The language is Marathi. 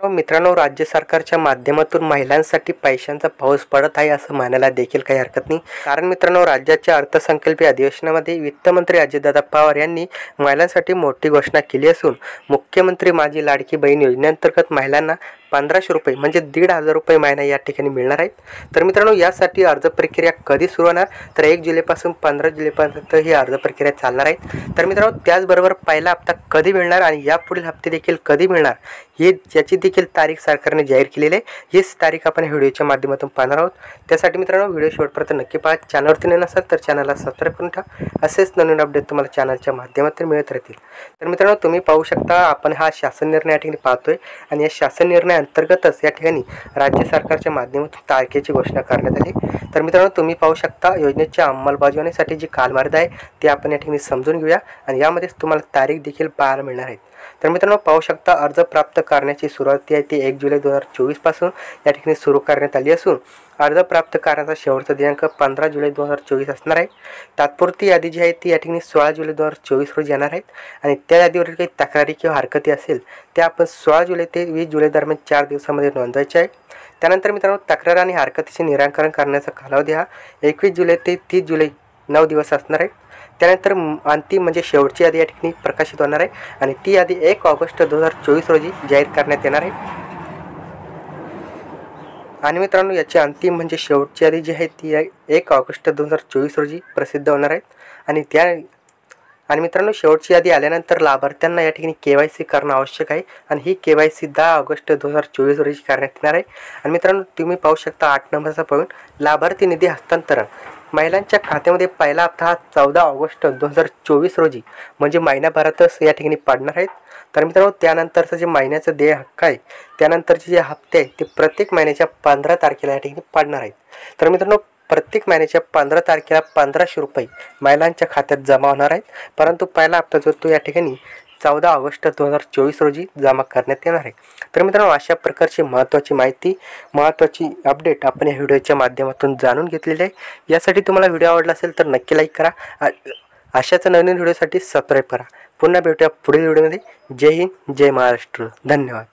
मित्रांनो, राज्य सरकारच्या माध्यमातून महिलांसाठी पैशांचा पाऊस पडत आहे असं म्हणायला देखील काही हरकत नाही। कारण मित्रांनो, राज्याच्या अर्थसंकल्पीय अधिवेशनामध्ये वित्तमंत्री अजितदादा पवार यांनी महिलांसाठी मोठी घोषणा केली असून मुख्यमंत्री माझी लाडकी बहीण योजनेअंतर्गत महिलांना 1500 रुपये म्हणजे 1500 रुपये महिना या ठिकाणी मिळणार आहेत। तर मित्रांनो, यासाठी अर्ज प्रक्रिया कधी सुरू होणार, तर 1 जुलैपासून 15 जुलैपर्यंत ही अर्ज प्रक्रिया चालणार आहे। तर मित्रांनो, त्याचबरोबर पहिला हप्ता कधी मिळणार आणि यापुढील हप्ते देखील कधी मिळणार हे याची देखील तारीख सरकारने जाहीर केलेली आहे। हीच तारीख आपण व्हिडिओच्या माध्यमातून पाहणार आहोत। त्यासाठी मित्रांनो, व्हिडिओ शेवटपर्यंत नक्की पहा। चॅनलवरती नवीन असाल तर चॅनलला सबस्क्राईब करून ठेवा, असेच नवीन अपडेट तुम्हाला चॅनलच्या माध्यमातून मिळत राहतील। तर मित्रांनो, तुम्ही पाहू शकता आपण हा शासन निर्णय या ठिकाणी पाहतोय आणि या शासन निर्णय अंतर्गतच या ठिकाणी राज्य सरकारच्या माध्यमातून तारखेची घोषणा करण्यात आली। तर मित्रांनो, तुम्ही पाहू शकता योजनेच्या अंमलबजावणीसाठी जी कालमर्यादा आहे ती आपण या ठिकाणी समजून घेऊया आणि यामध्ये तुम्हाला तारीख देखील पाहायला मिळणार आहे। तर मित्रांनो, पाहू शकता अर्ज प्राप्त करण्याची सुरुवात आहे ती 1 जुलै 2024 पासून या ठिकाणी सुरू करण्यात आली असून अर्ज प्राप्त करण्याचा शेवटचा दिनांक 15 जुलै 2024 असणार आहे। तात्पुरती यादी जी आहे ती या ठिकाणी 16 जुलै 2024 रोजी येणार आहेत आणि त्या यादीवरील काही तक्रारी किंवा हरकती असेल त्या आपण 16 जुलै ते 20 जुलै दरम्यान 4 दिवसांमध्ये नोंदवायचे आहे। त्यानंतर मित्रांनो, तक्रार आणि हरकतीचे निराकरण करण्याचा कालावधी हा 21 जुलै ते 30 जुलै 9 दिवस असणार आहे। त्यानंतर अंतिम म्हणजे शेवटची यादी या ठिकाणी प्रकाशित होणार आहे आणि ती यादी 1 ऑगस्ट 2024 रोजी जाहीर करण्यात येणार आहे। आणि मित्रांनो, याची अंतिम म्हणजे शेवटची यादी जी आहे ती 1 ऑगस्ट 2024 रोजी प्रसिद्ध होणार आहे आणि मित्रांनो, शेवटची यादी आल्यानंतर लाभार्थ्यांना या ठिकाणी KYC करणं आवश्यक आहे आणि ही KYC 10 ऑगस्ट 2024 रोजी करण्यात येणार आहे। आणि मित्रांनो, तुम्ही पाहू शकता 8 नंबरचा पॉईंट लाभार्थी निधी हस्तांतरण महिलांच्या खात्यामध्ये पहिला हप्ता हा 14 ऑगस्ट 2024 रोजी म्हणजे महिन्याभरातच या ठिकाणी पडणार आहेत। तर मित्रांनो, त्यानंतरचं जे महिन्याचं देय हक्क आहे त्यानंतरचे जे हप्ते आहे ते प्रत्येक महिन्याच्या 15 तारखेला या ठिकाणी पडणार आहेत। तर मित्रांनो, प्रत्येक महिन्याच्या 15 तारखेला 1500 रुपये महिलांच्या खात्यात जमा होणार आहेत, परंतु पहिला हप्ता जो तो या ठिकाणी 14 ऑगस्ट 2024 रोजी जमा करण्यात येणार आहे। तर मित्रांनो, अशा प्रकारची महत्त्वाची माहिती महत्त्वाची अपडेट आपण या व्हिडिओच्या माध्यमातून जाणून घेतलेली आहे। यासाठी तुम्हाला व्हिडिओ आवडला असेल तर नक्की लाईक करा, अशाच नवीन व्हिडिओसाठी सबस्क्राईब करा। पुन्हा भेटूया पुढील व्हिडिओमध्ये। जय हिंद, जय महाराष्ट्र, धन्यवाद।